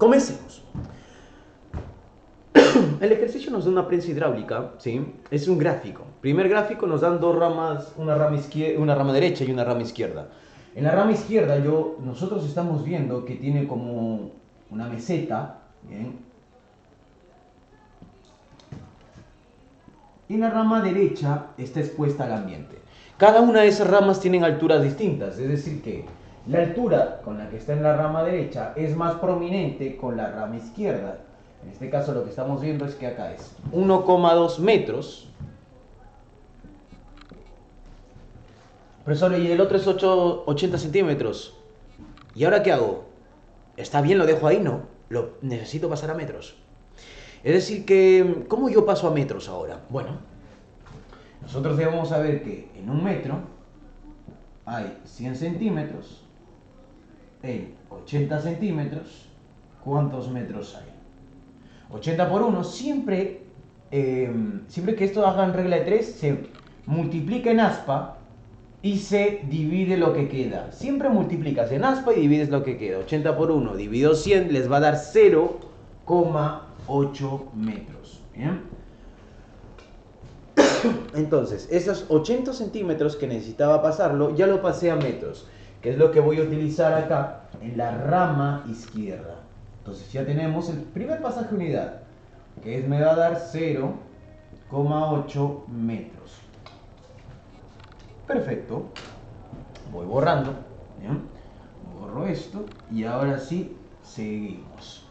Comencemos. El ejercicio nos da una prensa hidráulica, ¿sí? Es un gráfico. Primer gráfico nos dan dos ramas, una rama derecha y una rama izquierda. En la rama izquierda nosotros estamos viendo que tiene como una meseta, ¿bien? Y en la rama derecha está expuesta al ambiente. Cada una de esas ramas tienen alturas distintas, es decir que la altura con la que está en la rama derecha es más prominente con la rama izquierda. En este caso lo que estamos viendo es que acá es 1,2 metros. Profesor, y el otro es 80 centímetros. ¿Y ahora qué hago? Está bien, lo dejo ahí, ¿no? Lo necesito pasar a metros. Es decir que, ¿cómo yo paso a metros ahora? Bueno, nosotros debemos saber que en un metro hay 100 centímetros, en 80 centímetros, ¿cuántos metros hay? 80 por 1, siempre que esto hagan regla de 3, se multiplica en aspa y se divide lo que queda. Siempre multiplicas en aspa y divides lo que queda. 80 por 1 dividido 100 les va a dar 0,8 metros. ¿Bien? Entonces, esos 80 centímetros que necesitaba pasarlo, ya lo pasé a metros, que es lo que voy a utilizar acá en la rama izquierda. Entonces ya tenemos el primer pasaje unidad, que me va a dar 0,8 metros. Perfecto. Voy borrando. ¿Bien? Borro esto y ahora sí, seguimos.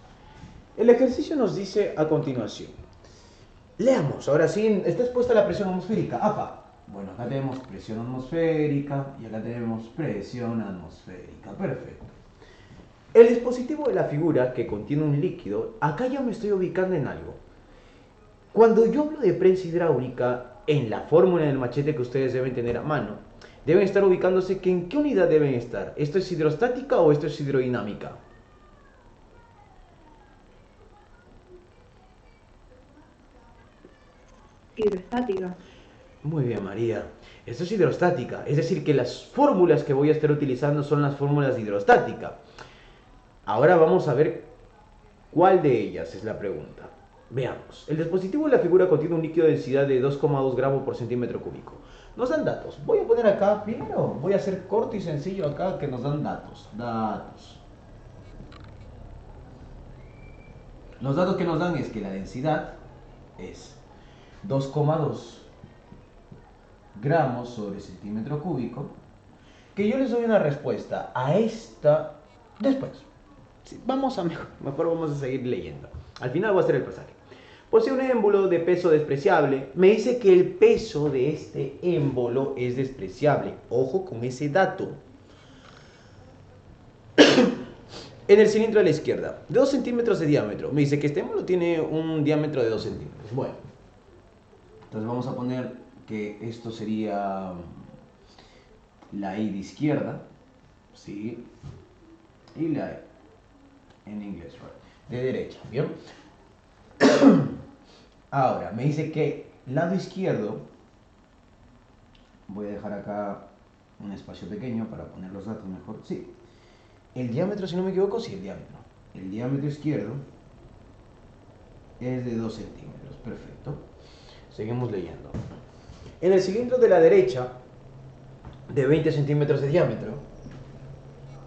El ejercicio nos dice a continuación. Leamos, ahora sí, está expuesta la presión atmosférica. APA. Bueno, acá tenemos presión atmosférica y acá tenemos presión atmosférica. Perfecto. El dispositivo de la figura que contiene un líquido, acá ya me estoy ubicando en algo. Cuando yo hablo de prensa hidráulica, en la fórmula del machete que ustedes deben tener a mano, deben estar ubicándose que en qué unidad deben estar. ¿Esto es hidrostática o esto es hidrodinámica? Hidrostática. Muy bien, María. Esto es hidrostática. Es decir, que las fórmulas que voy a estar utilizando son las fórmulas de hidrostática. Ahora vamos a ver cuál de ellas es la pregunta. Veamos. El dispositivo de la figura contiene un líquido de densidad de 2,2 gramos por centímetro cúbico. Nos dan datos. Voy a poner acá, primero, voy a hacer corto y sencillo acá que nos dan datos. Datos. Los datos que nos dan es que la densidad es 2,2 gramos sobre centímetro cúbico, que yo les doy una respuesta a esta después. Sí, mejor vamos a seguir leyendo. Al final voy a hacer el pasaje. Posee un émbolo de peso despreciable. Me dice que el peso de este émbolo es despreciable. Ojo con ese dato. En el cilindro de la izquierda, 2 centímetros de diámetro. Me dice que este émbolo tiene un diámetro de 2 centímetros. Bueno, entonces vamos a poner que esto sería la I de izquierda, ¿sí? Y la E en inglés, right? De derecha, ¿bien? Ahora, me dice que lado izquierdo, voy a dejar acá un espacio pequeño para poner los datos mejor, sí. El diámetro, si no me equivoco, sí, el diámetro. El diámetro izquierdo es de 2 centímetros, perfecto. Seguimos leyendo. En el cilindro de la derecha, de 20 centímetros de diámetro,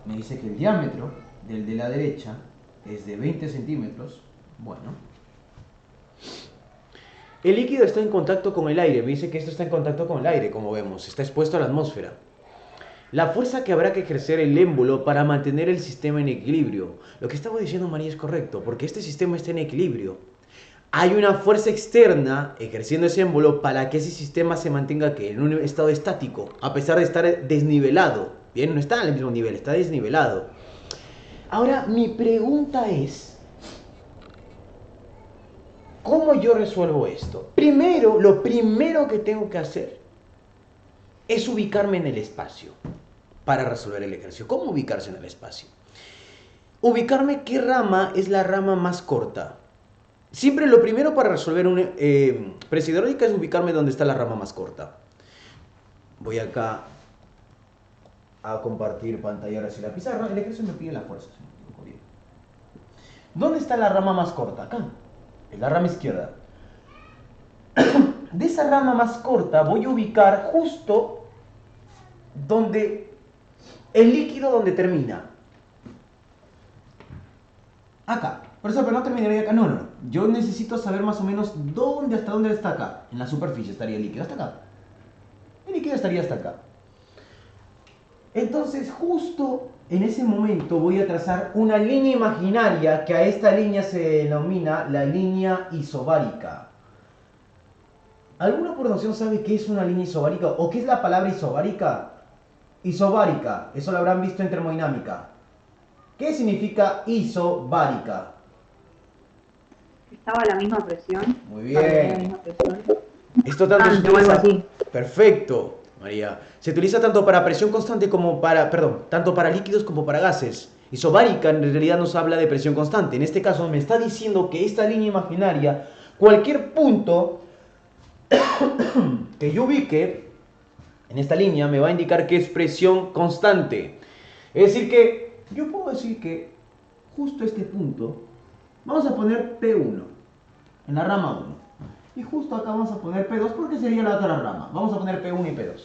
me dice que el diámetro del de la derecha es de 20 centímetros. Bueno. El líquido está en contacto con el aire. Me dice que esto está en contacto con el aire, como vemos. Está expuesto a la atmósfera. La fuerza que habrá que ejercer el émbolo para mantener el sistema en equilibrio. Lo que estaba diciendo María es correcto, porque este sistema está en equilibrio. Hay una fuerza externa ejerciendo ese émbolo para que ese sistema se mantenga en un estado estático, a pesar de estar desnivelado. Bien, no está al mismo nivel, está desnivelado. Ahora, mi pregunta es, ¿cómo yo resuelvo esto? Primero, lo primero que tengo que hacer es ubicarme en el espacio para resolver el ejercicio. ¿Cómo ubicarse en el espacio? Ubicarme qué rama es la rama más corta. Siempre lo primero para resolver una prensa hidráulica es ubicarme donde está la rama más corta. Voy acá a compartir pantalla ahora sí la pizarra. El ejercicio me pide la fuerza. ¿Dónde está la rama más corta? Acá, en la rama izquierda. De esa rama más corta voy a ubicar justo donde el líquido donde termina. Acá. Por eso, pero no terminaría acá. No, no, no. Yo necesito saber más o menos hasta dónde está acá. En la superficie estaría el líquido. Hasta acá. El líquido estaría hasta acá. Entonces, justo en ese momento voy a trazar una línea imaginaria que a esta línea se denomina la línea isobárica. ¿Alguna por noción sabe qué es una línea isobárica o qué es la palabra isobárica? Isobárica, eso lo habrán visto en termodinámica. ¿Qué significa isobárica? Estaba a la misma presión. Muy bien. La misma presión. Esto tanto se Algo utiliza. así. Perfecto, María. Se utiliza tanto para presión constante como para, tanto para líquidos como para gases. Isobárica en realidad nos habla de presión constante. En este caso me está diciendo que esta línea imaginaria, cualquier punto que yo ubique en esta línea me va a indicar que es presión constante. Es decir que yo puedo decir que justo este punto vamos a poner P1 en la rama 1 y justo acá vamos a poner P2 porque sería la otra rama. Vamos a poner P1 y P2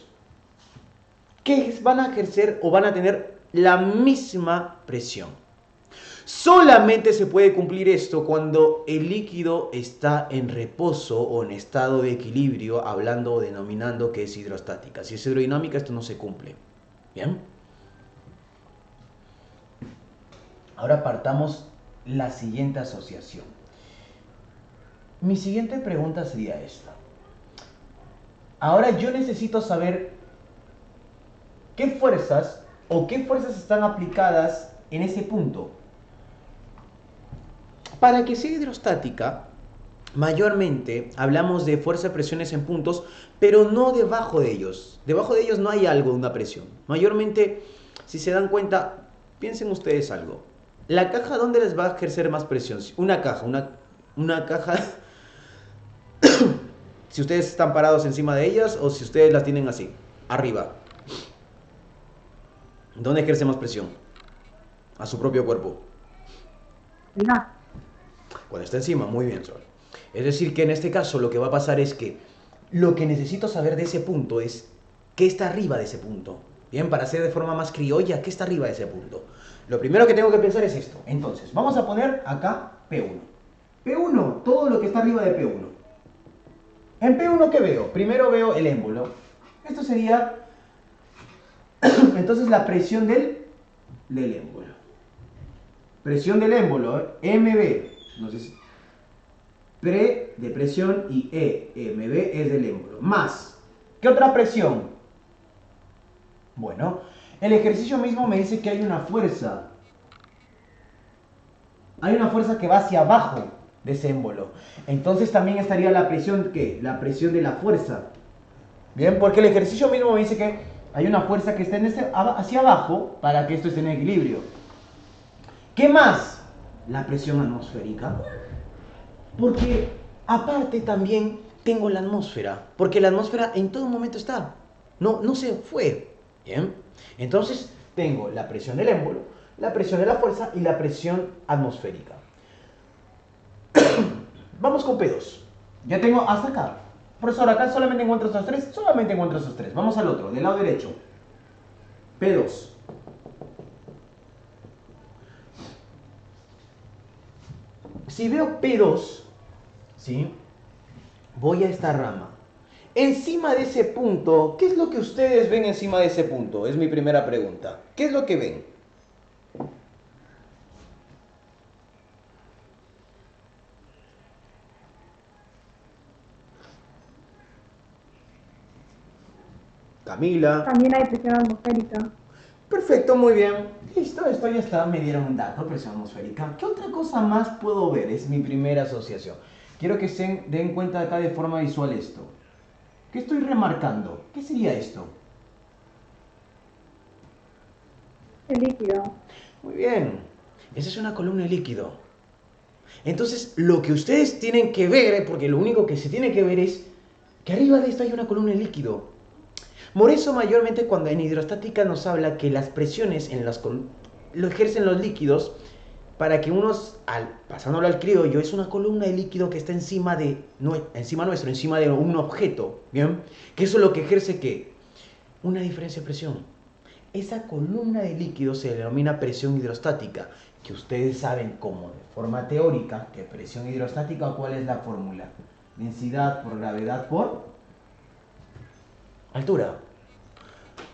que van a ejercer o van a tener la misma presión. Solamente se puede cumplir esto cuando el líquido está en reposo o en estado de equilibrio, hablando o denominando que es hidrostática. Si es hidrodinámica, esto no se cumple. ¿Bien? Ahora partamos la siguiente asociación. Mi siguiente pregunta sería esta. Ahora yo necesito saber qué fuerzas están aplicadas en ese punto. Para que sea hidrostática, mayormente hablamos de fuerza de presiones en puntos, pero no debajo de ellos. Debajo de ellos no hay algo de una presión. Mayormente, si se dan cuenta, piensen ustedes algo. La caja, ¿dónde les va a ejercer más presión? Una caja, una caja... si ustedes están parados encima de ellas o si ustedes las tienen así, arriba. ¿Dónde ejerce más presión? A su propio cuerpo. Venga. Cuando está encima, muy bien, Sol. Es decir, que en este caso lo que va a pasar es que lo que necesito saber de ese punto es qué está arriba de ese punto. Bien, para hacer de forma más criolla, ¿qué está arriba de ese punto? Lo primero que tengo que pensar es esto. Entonces, vamos a poner acá P1. P1, todo lo que está arriba de P1. En P1, ¿qué veo? Primero veo el émbolo. Esto sería, entonces, la presión del émbolo. Presión del émbolo, MB. Entonces, pre de presión y EMB es del émbolo. Más, ¿qué otra presión? Bueno, el ejercicio mismo me dice que hay una fuerza. Hay una fuerza que va hacia abajo de ese émbolo. Entonces también estaría la presión, ¿qué? La presión de la fuerza. Bien, porque el ejercicio mismo me dice que hay una fuerza que está hacia abajo para que esto esté en equilibrio. ¿Qué más? La presión atmosférica. Porque aparte también tengo la atmósfera. Porque la atmósfera en todo momento está. No se fue. Bien. Entonces tengo la presión del émbolo, la presión de la fuerza y la presión atmosférica. Vamos con P2. Ya tengo hasta acá. Profesor, acá solamente encuentro esos tres. Solamente encuentro esos tres. Vamos al otro, del lado derecho. P2. Si veo P2, ¿sí? Voy a esta rama. Encima de ese punto, ¿qué es lo que ustedes ven encima de ese punto? Es mi primera pregunta. ¿Qué es lo que ven? Camila. También hay presión atmosférica. Perfecto, muy bien. Listo, esto ya está. Me dieron un dato, presión atmosférica. ¿Qué otra cosa más puedo ver? Es mi primera asociación. Quiero que se den cuenta acá de forma visual esto. ¿Qué estoy remarcando? ¿Qué sería esto? El líquido. Muy bien. Esa es una columna de líquido. Entonces, lo que ustedes tienen que ver, porque lo único que se tiene que ver es que arriba de esto hay una columna de líquido. Por eso, mayormente, cuando en hidrostática nos habla que las presiones lo ejercen los líquidos, para que pasándolo al criollo, es una columna de líquido que está encima nuestro, encima de un objeto, ¿bien? Que eso es lo que ejerce, ¿qué? Una diferencia de presión. Esa columna de líquido se denomina presión hidrostática, que ustedes saben como de forma teórica que presión hidrostática, ¿cuál es la fórmula? Densidad por gravedad por altura.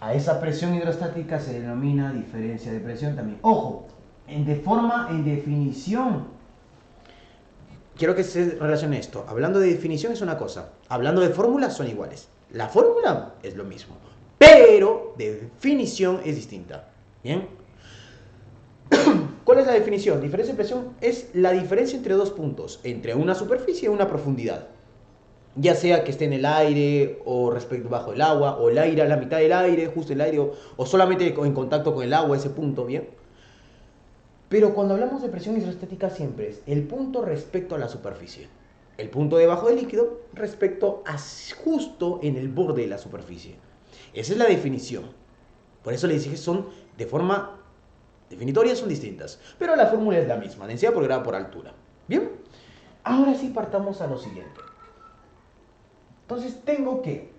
A esa presión hidrostática se denomina diferencia de presión también. Ojo, en definición. Quiero que se relacione esto. Hablando de definición es una cosa. Hablando de fórmulas son iguales. La fórmula es lo mismo. Pero definición es distinta. ¿Bien? ¿Cuál es la definición? Diferencia de presión es la diferencia entre dos puntos. Entre una superficie y una profundidad. Ya sea que esté en el aire o respecto bajo el agua, o el aire a la mitad del aire, justo el aire, o solamente en contacto con el agua, ese punto, ¿bien? Pero cuando hablamos de presión hidrostática siempre es el punto respecto a la superficie. El punto debajo del líquido respecto a justo en el borde de la superficie. Esa es la definición. Por eso les dije que son de forma definitoria, son distintas. Pero la fórmula es la misma, densidad por grado por altura. ¿Bien? Ahora sí partamos a lo siguiente. Entonces tengo que,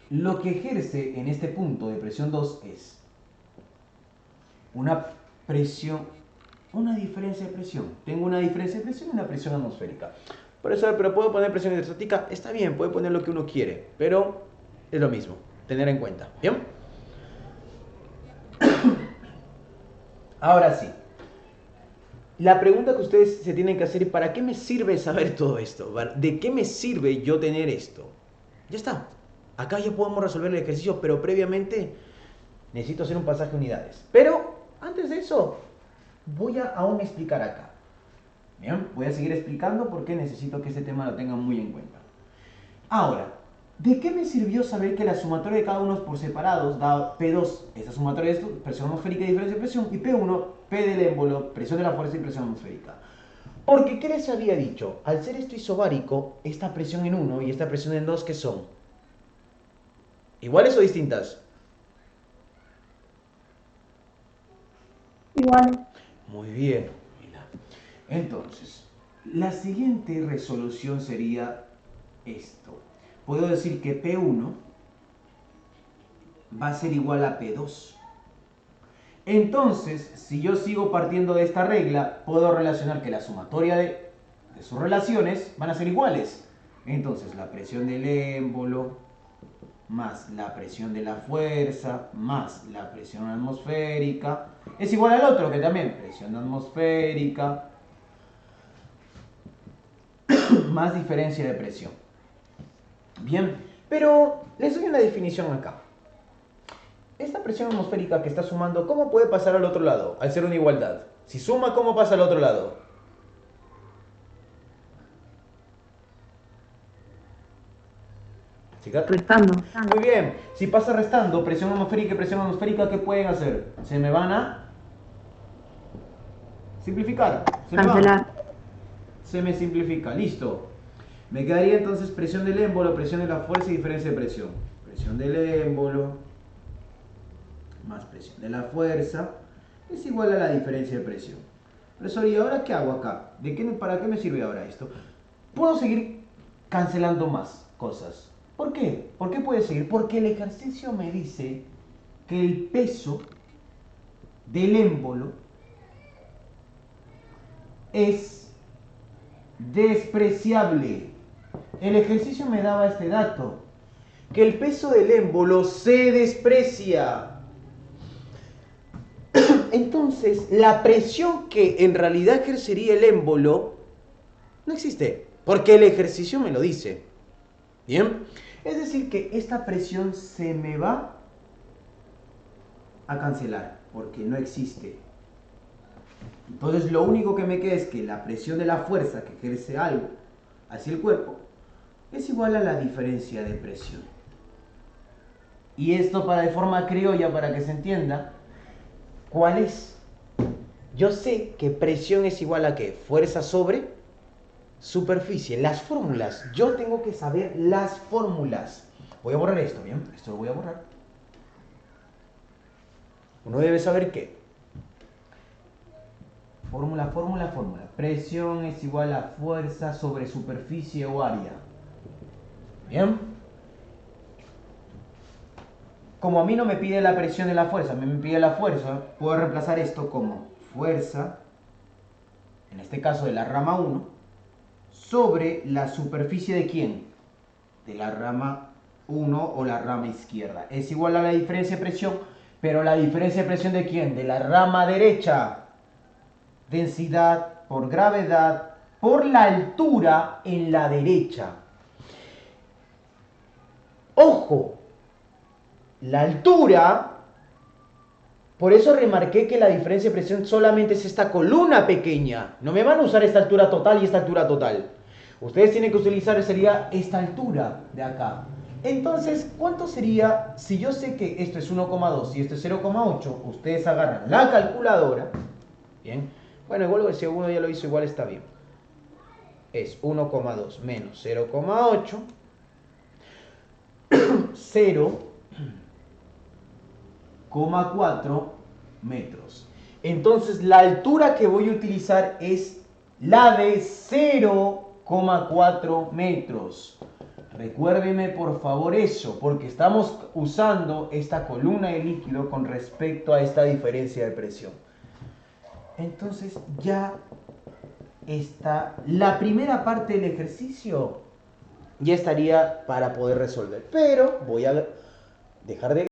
lo que ejerce en este punto de presión 2 es una presión, una diferencia de presión. Tengo una diferencia de presión y una presión atmosférica. Por eso, pero puedo poner presión hidrostática, está bien, puede poner lo que uno quiere, pero es lo mismo, tener en cuenta. ¿Bien? Ahora sí. La pregunta que ustedes se tienen que hacer es, ¿para qué me sirve saber todo esto? ¿De qué me sirve yo tener esto? Ya está. Acá ya podemos resolver el ejercicio, pero previamente necesito hacer un pasaje de unidades. Pero antes de eso, voy a aún explicar acá. Bien, voy a seguir explicando porque necesito que este tema lo tengan muy en cuenta. Ahora, ¿de qué me sirvió saber que la sumatoria de cada uno por separados da P2, esa sumatoria es presión atmosférica y diferencia de presión, y P1, P del émbolo, presión de la fuerza y presión atmosférica? Porque, ¿qué les había dicho? Al ser esto isobárico, esta presión en 1 y esta presión en 2, ¿qué son? ¿Iguales o distintas? Iguales. Muy bien. Entonces, la siguiente resolución sería esto. Puedo decir que P1 va a ser igual a P2. Entonces, si yo sigo partiendo de esta regla, puedo relacionar que la sumatoria de sus relaciones van a ser iguales. Entonces, la presión del émbolo más la presión de la fuerza más la presión atmosférica es igual al otro, que también presión atmosférica más diferencia de presión. Bien, pero les doy una definición acá. Esta presión atmosférica que está sumando, ¿cómo puede pasar al otro lado? Al ser una igualdad. Si suma, ¿cómo pasa al otro lado? ¿Chicas? Restando. Muy bien. Si pasa restando presión atmosférica y presión atmosférica, ¿qué pueden hacer? Se me van a simplificar. Cancelar. Se me simplifica. Listo. Me quedaría entonces presión del émbolo, presión de la fuerza y diferencia de presión. Presión del émbolo más presión de la fuerza es igual a la diferencia de presión. Profesor, ¿y ahora qué hago acá? ¿Para qué me sirve ahora esto? Puedo seguir cancelando más cosas. ¿Por qué? ¿Por qué puede seguir? Porque el ejercicio me dice que el peso del émbolo es despreciable. El ejercicio me daba este dato, que el peso del émbolo se desprecia. Entonces, la presión que en realidad ejercería el émbolo no existe, porque el ejercicio me lo dice. ¿Bien? Es decir, que esta presión se me va a cancelar, porque no existe. Entonces, lo único que me queda es que la presión de la fuerza que ejerce algo hacia el cuerpo es igual a la diferencia de presión. Y esto de forma criolla, para que se entienda, ¿cuál es? Yo sé que presión es igual a ¿qué? Fuerza sobre superficie. Las fórmulas. Yo tengo que saber las fórmulas. Voy a borrar esto, ¿bien? Esto lo voy a borrar. Uno debe saber que Fórmula. Presión es igual a fuerza sobre superficie o área. Bien. Como a mí no me pide la presión de la fuerza, a mí me pide la fuerza, puedo reemplazar esto como fuerza, en este caso de la rama 1, sobre la superficie de ¿quién? De la rama 1 o la rama izquierda. Es igual a la diferencia de presión, pero la diferencia de presión de ¿quién? De la rama derecha. Densidad por gravedad por la altura en la derecha. ¡Ojo! La altura, por eso remarqué que la diferencia de presión solamente es esta columna pequeña. No me van a usar esta altura total y esta altura total. Ustedes tienen que utilizar, sería esta altura de acá. Entonces, ¿cuánto sería si yo sé que esto es 1,2 y esto es 0,8? Ustedes agarran la calculadora. Bien. Bueno, igual si uno ya lo hizo, igual está bien. Es 1,2 menos 0,8. 0,4 metros. Entonces la altura que voy a utilizar es la de 0,4 metros. Recuérdeme por favor eso, porque estamos usando esta columna de líquido con respecto a esta diferencia de presión. Entonces ya está la primera parte del ejercicio, ya estaría para poder resolver. Pero voy a dejar de